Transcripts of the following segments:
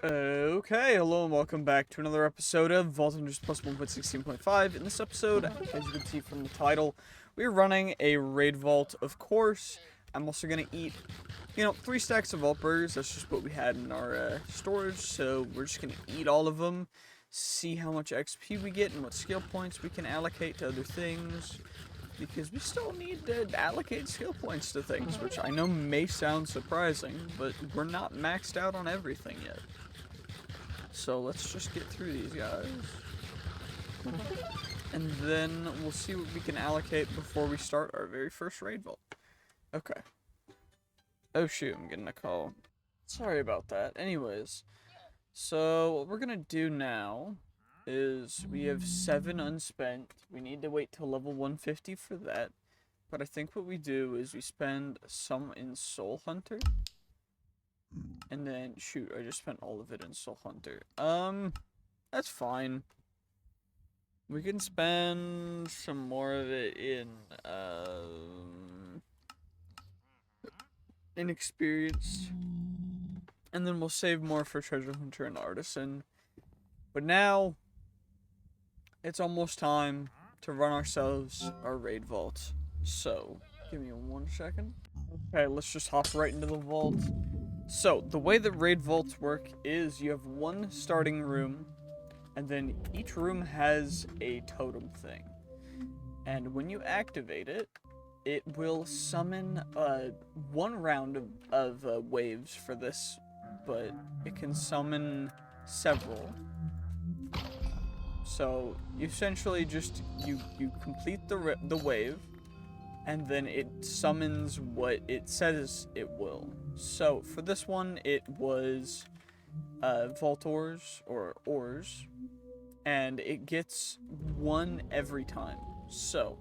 Okay, hello and welcome back to another episode of Vault Hunters plus 1.16.5. In this episode, as you can see from the title, we're running a raid vault, of course. I'm also going to eat, 3 stacks of vault burgers. That's just what we had in our storage, so we're just going to eat all of them, see how much XP we get and what skill points we can allocate to other things, because we still need to allocate skill points to things, which I know may sound surprising, but we're not maxed out on everything yet. So let's just get through these guys. And then we'll see what we can allocate before we start our very first raid vault. Okay. Oh shoot, I'm getting a call. Sorry about that. Anyways, so what we're gonna do now is we have 7 unspent. We need to wait till level 150 for that. But I think what we do is we spend some in Soul Hunter. And then, shoot, I just spent all of it in Soul Hunter. That's fine. We can spend some more of it in, inexperienced. And then we'll save more for Treasure Hunter and Artisan. But now, it's almost time to run ourselves our raid vault. So, give me 1 second. Okay, let's just hop right into the vault. So, the way that raid vaults work is you have 1 starting room, and then each room has a totem thing. And when you activate it, it will summon 1 round of waves for this, but it can summon several. So, you essentially just, you complete the wave, and then it summons what it says it will. So, for this one, it was Vault Ores, or Ores, and it gets 1 every time. So,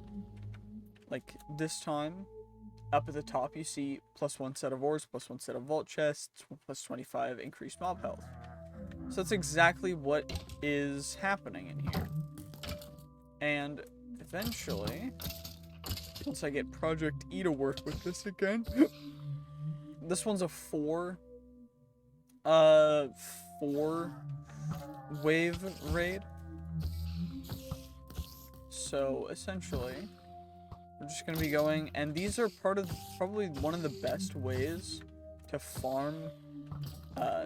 like this time, up at the top you see +1 set of Ores, +1 set of Vault Chests, +25 increased mob health. So that's exactly what is happening in here. And eventually, once I get Project E to work with this again, this one's a 4 wave raid. So essentially, we're just gonna be going, and these are probably one of the best ways to farm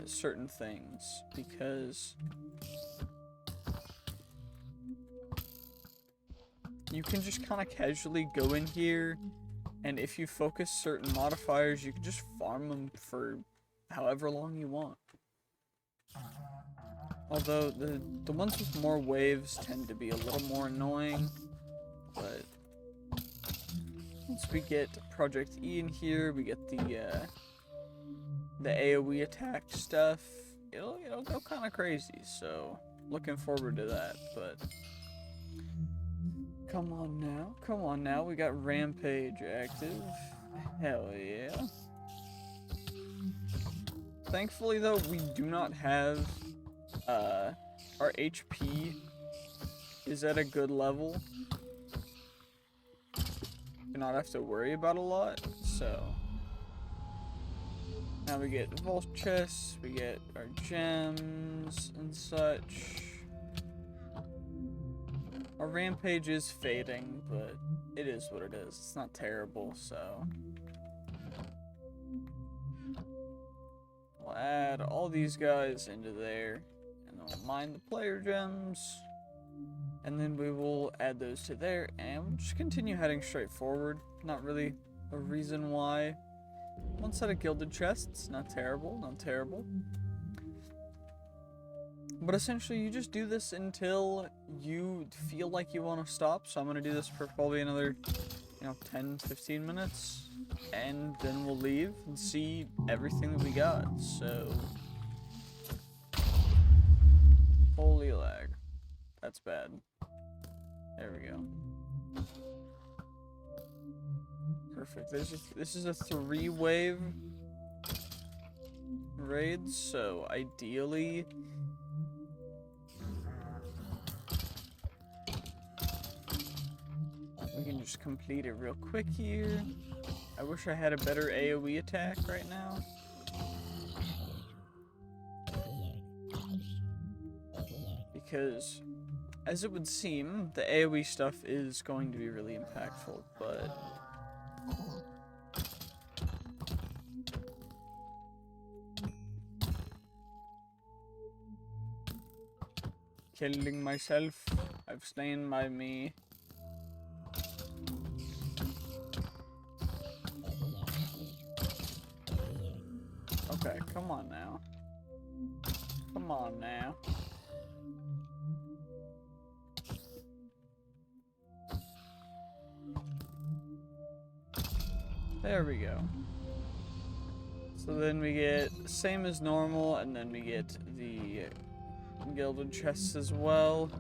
certain things, because you can just kind of casually go in here, and if you focus certain modifiers, you can just farm them for however long you want. Although the ones with more waves tend to be a little more annoying, but once we get Project E in here, we get the AoE attack stuff. It'll go kind of crazy. So looking forward to that. But come on now, we got Rampage active. Hell yeah. Thankfully though, we do not have our HP is at a good level. Do not have to worry about a lot. So now we get vault chests, we get our gems and such. Our rampage is fading, but it is what it is. It's not terrible, so we'll add all these guys into there, and then we'll mine the player gems, and then we will add those to there, and we'll just continue heading straight forward. Not really a reason why. 1 set of gilded chests, not terrible, not terrible. But essentially, you just do this until you feel like you want to stop. So I'm going to do this for probably another, 10, 15 minutes. And then we'll leave and see everything that we got. So, holy lag. That's bad. There we go. Perfect. This is a 3-wave raid, so ideally we can just complete it real quick here. I wish I had a better AoE attack right now. because, as it would seem, the AoE stuff is going to be really impactful, but... Killing myself. I've slain my me. Okay, come on now. Come on now. There we go. So then we get same as normal, and then we get the gilded chests as well.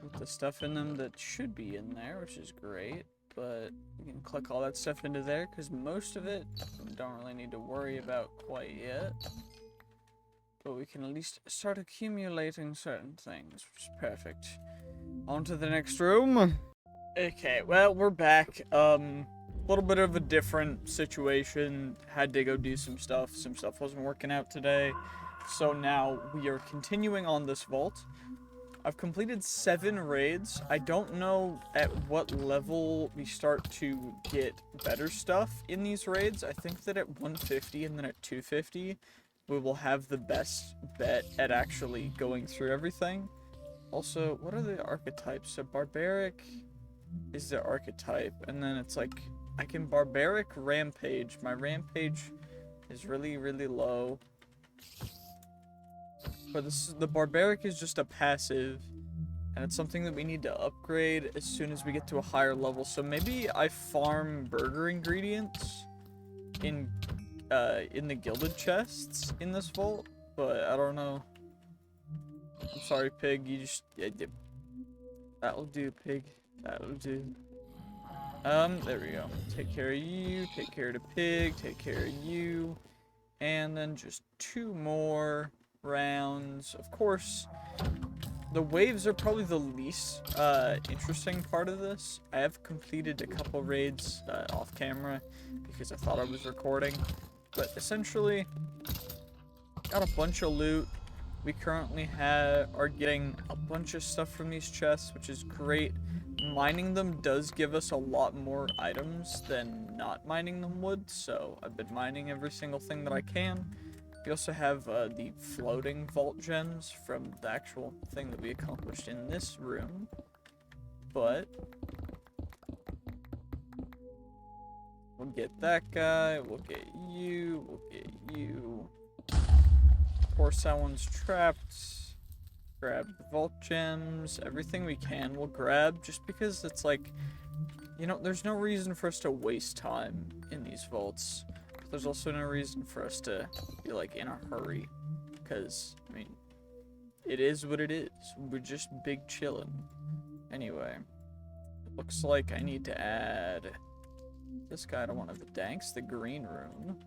With the stuff in them that should be in there, which is great. But we can click all that stuff into there, because most of it we don't really need to worry about quite yet. But we can at least start accumulating certain things, which is perfect. On to the next room. Okay, well, we're back. Little bit of a different situation. Had to go do some stuff. Some stuff wasn't working out today. So now we are continuing on this vault. I've completed 7 raids. I don't know at what level we start to get better stuff in these raids. I think that at 150 and then at 250, we will have the best bet at actually going through everything. Also, what are the archetypes? So barbaric is the archetype, and then it's like, I can barbaric rampage. My rampage is really, really low. But the barbaric is just a passive, and it's something that we need to upgrade as soon as we get to a higher level. So maybe I farm burger ingredients in the gilded chests in this vault, but I don't know. I'm sorry, pig. You just that'll do, pig. That'll do. There we go. Take care of you. Take care of the pig. Take care of you, and then just 2 more rounds. Of course, the waves are probably the least interesting part of this. I have completed a couple raids off camera because I thought I was recording, but essentially got a bunch of loot. We currently are getting a bunch of stuff from these chests, which is great. Mining them does give us a lot more items than not mining them would, so I've been mining every single thing that I can. We also have the floating vault gems from the actual thing that we accomplished in this room. But we'll get that guy, we'll get you, we'll get you. Of course, that one's trapped. Grab the vault gems, everything we can we'll grab, just because it's like, you know, there's no reason for us to waste time in these vaults. But there's also no reason for us to be like in a hurry, because I mean, it is what it is. We're just big chillin'. Anyway, it looks like I need to add this guy to one of the danks, the green room.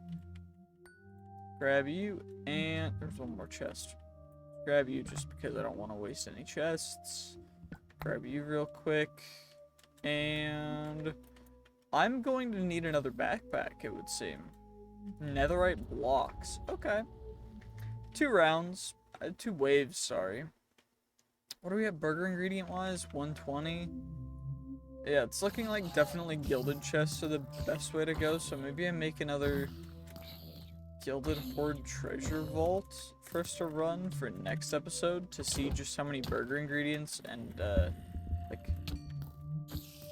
Grab you, and there's one more chest. Grab you just because I don't want to waste any chests. Grab you real quick. And I'm going to need another backpack, it would seem. Netherite blocks. Okay. 2 rounds. 2 waves, sorry. What do we have burger ingredient wise? 120. Yeah, it's looking like definitely gilded chests are the best way to go. So maybe I make another Gilded Hoard Treasure Vault for us to run for next episode to see just how many burger ingredients and like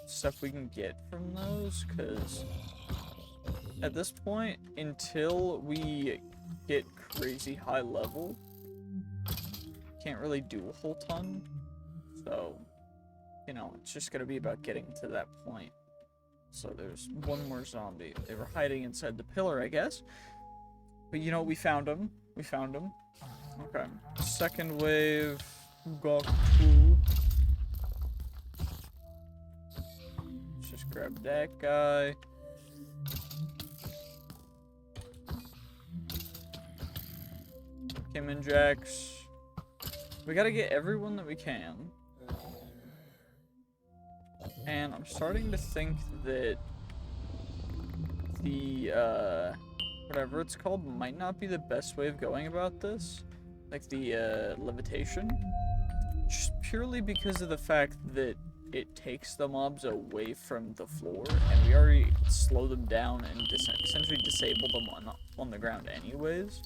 stuff we can get from those, because at this point, until we get crazy high level, can't really do a whole ton. So, you know, it's just gonna be about getting to that point. So there's one more zombie. They were hiding inside the pillar, I guess. But you know, we found him. We found him. Okay. Second wave. Got cool. Let's just grab that guy. Kim and Jax. We gotta get everyone that we can. And I'm starting to think that the, whatever it's called, might not be the best way of going about this. Like the levitation. Just purely because of the fact that it takes the mobs away from the floor, and we already slow them down and essentially disable them on the ground anyways.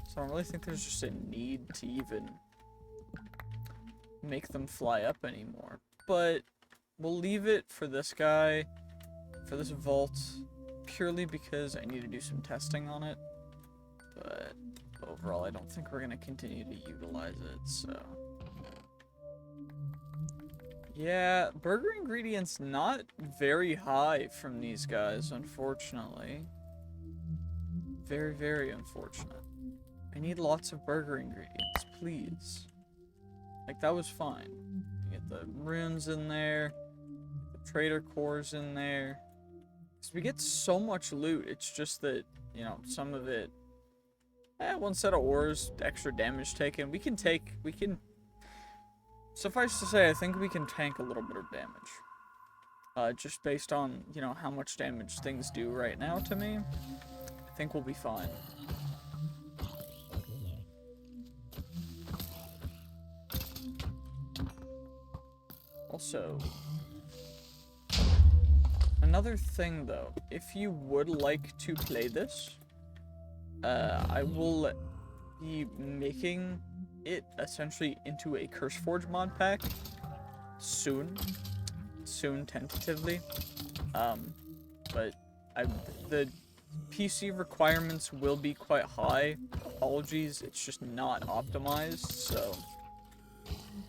So I don't really think there's just a need to even make them fly up anymore. But we'll leave it for this guy, for this vault, purely because I need to do some testing on it. But overall, I don't think we're going to continue to utilize it, so... Yeah, burger ingredients not very high from these guys, unfortunately. Very, very unfortunate. I need lots of burger ingredients, please. Like, that was fine. You get the runes in there, the trader cores in there. Because we get so much loot, it's just that, you know, some of it... one set of ores, extra damage taken. We can... Suffice to say, I think we can tank a little bit of damage. Just based on, you know, how much damage things do right now to me. I think we'll be fine. Also, another thing though, if you would like to play this, I will be making it essentially into a CurseForge mod pack soon, tentatively. But the PC requirements will be quite high. Apologies, it's just not optimized, so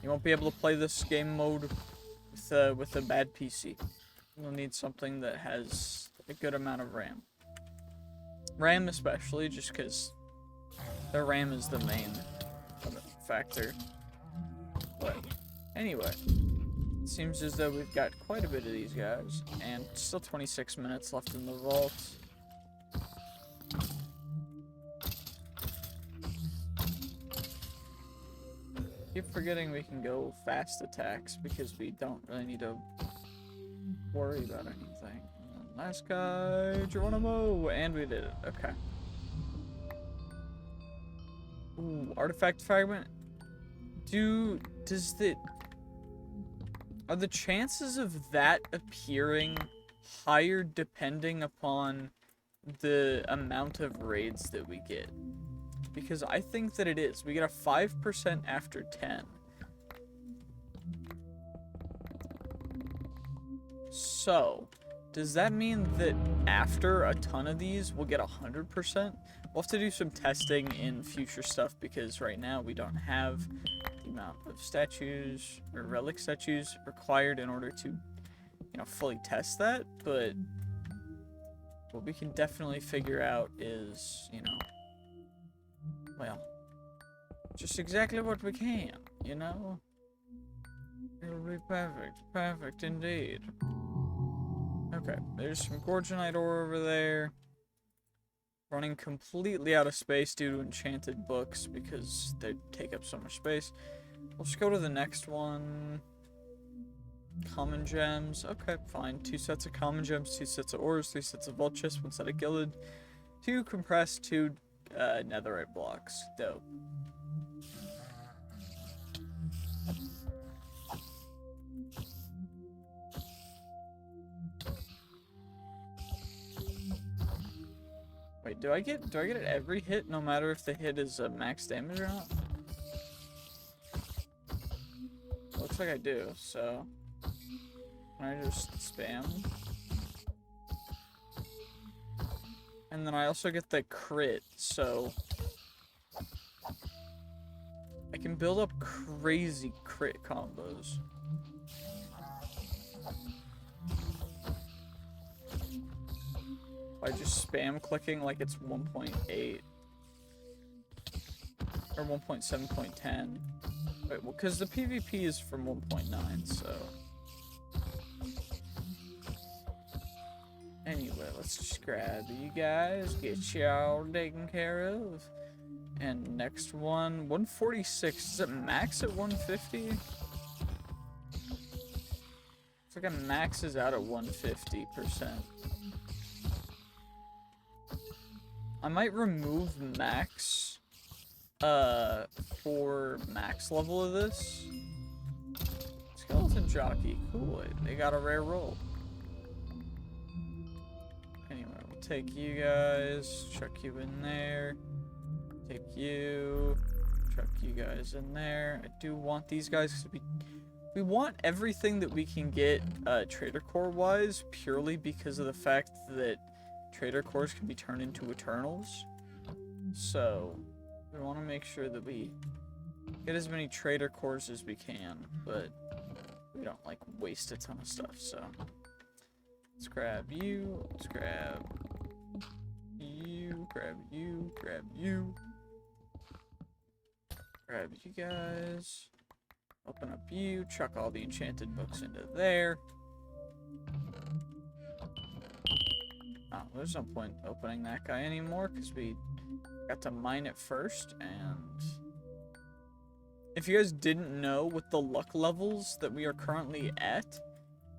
you won't be able to play this game mode with a bad PC. You'll need something that has a good amount of RAM. RAM especially, just because the RAM is the main factor. But anyway, it seems as though we've got quite a bit of these guys, and still 26 minutes left in the vault. Keep forgetting we can go fast attacks because we don't really need to worry about anything. Last guy, Geronimo, and we did it. Okay. Ooh, artifact fragment. Are the chances of that appearing higher depending upon the amount of raids that we get? Because I think that it is. We get a 5% after 10. So, does that mean that after a ton of these, we'll get 100%? We'll have to do some testing in future stuff because right now we don't have the amount of statues or relic statues required in order to, you know, fully test that. But what we can definitely figure out is, you know, well, just exactly what we can, you know? It'll be perfect. Perfect indeed. Okay, there's some Gorgonite ore over there. Running completely out of space due to enchanted books because they take up so much space. We'll just go to the next one. Common gems. Okay, fine. 2 sets of common gems, 2 sets of ores, 3 sets of vault chests, 1 set of gilded, 2 compressed, 2 netherite blocks. Dope. Wait, do I get it every hit, no matter if the hit is max damage or not? Looks like I do, so can I just spam? And then I also get the crit, so I can build up crazy crit combos. By just spam clicking like it's 1.8 or 1.7.10. Wait, well, because the PvP is from 1.9, so. Anyway, let's just grab you guys, get y'all taken care of. And next one, 146. Does it max at 150? It's like it maxes out at 150%. I might remove max, for max level of this. Skeleton jockey, cool, they got a rare roll. Anyway, we'll take you guys, chuck you in there, take you, chuck you guys in there. I do want these guys to be... We want everything that we can get Trader Core wise purely because of the fact that Trader Cores can be turned into Eternals. So, we want to make sure that we get as many Trader Cores as we can, but we don't, like, waste a ton of stuff, so. Let's grab you, let's grab you, grab you, grab you. Grab you guys. Open up you, chuck all the enchanted books into there. Oh, there's no point opening that guy anymore, because we got to mine it first, and... If you guys didn't know, with the luck levels that we are currently at,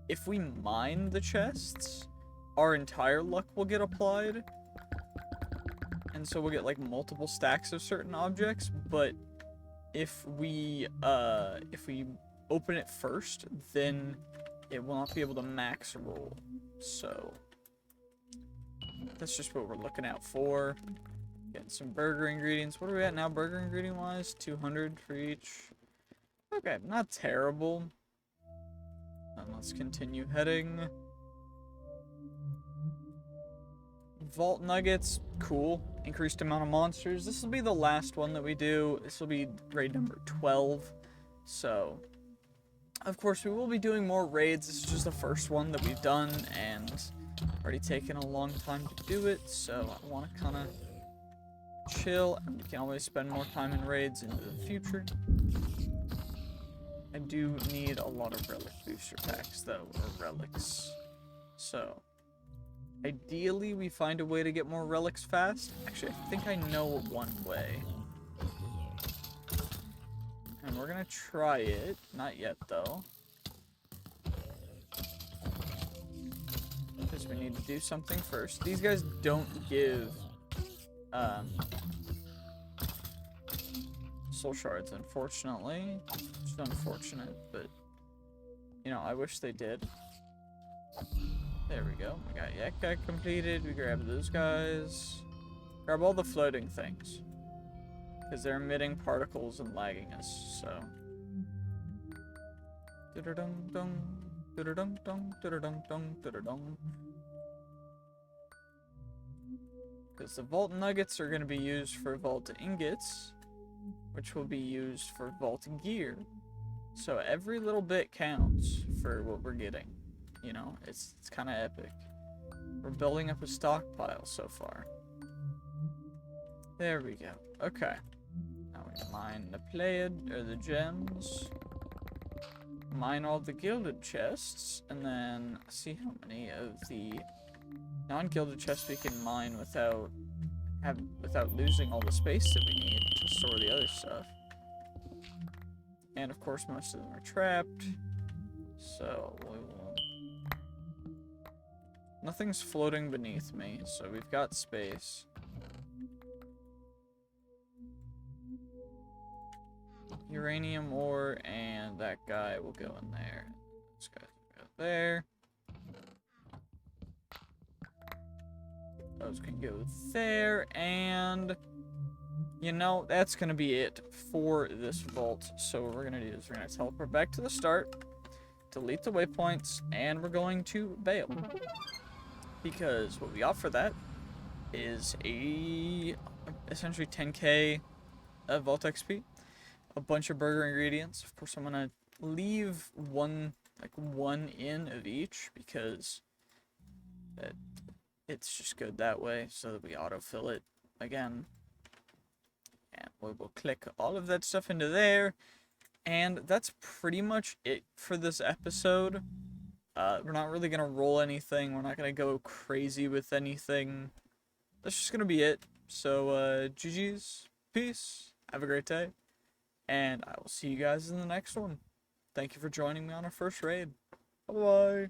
if we mine the chests, our entire luck will get applied. And so we'll get, like, multiple stacks of certain objects, but... If we open it first, then it will not be able to max roll. So that's just what we're looking out for. Getting some burger ingredients. What are we at now, burger ingredient wise? 200 for each. Okay, not terrible. And let's continue heading. Vault nuggets, cool. Increased amount of monsters. This will be the last one that we do. This will be raid number 12. So, of course, we will be doing more raids. This is just the first one that we've done, and already taken a long time to do it. So I want to kind of chill, and we can always spend more time in raids into the future. I do need a lot of relic booster packs, though, or relics. So... Ideally, we find a way to get more relics fast. Actually, I think I know one way. And we're gonna try it. Not yet, though. Because we need to do something first. These guys don't give, soul shards, unfortunately. It's unfortunate, but, you know, I wish they did. There we go. We got that guy completed. We grab those guys. Grab all the floating things. Because they're emitting particles and lagging us, so. Because the vault nuggets are going to be used for vault ingots, which will be used for vault gear. So every little bit counts for what we're getting. You know, it's kind of epic. We're building up a stockpile so far. There we go. Okay. Now we can mine the played, or the gems. Mine all the gilded chests, and then see how many of the non-gilded chests we can mine without losing all the space that we need to store the other stuff. And of course, most of them are trapped. So we will. Nothing's floating beneath me, so we've got space. Uranium ore, and that guy will go in there. This guy will go there. Those can go there, and... You know, that's gonna be it for this vault. So what we're gonna do is we're gonna teleport back to the start, delete the waypoints, and we're going to bail. Because what we got for that is essentially 10k of Vault XP, a bunch of burger ingredients. Of course, I'm gonna leave one in of each because it's just good that way, so that we autofill it again. And we will click all of that stuff into there, and that's pretty much it for this episode. We're not really going to roll anything. We're not going to go crazy with anything. That's just going to be it. So, GG's. Peace. Have a great day. And I will see you guys in the next one. Thank you for joining me on our first raid. Bye-bye.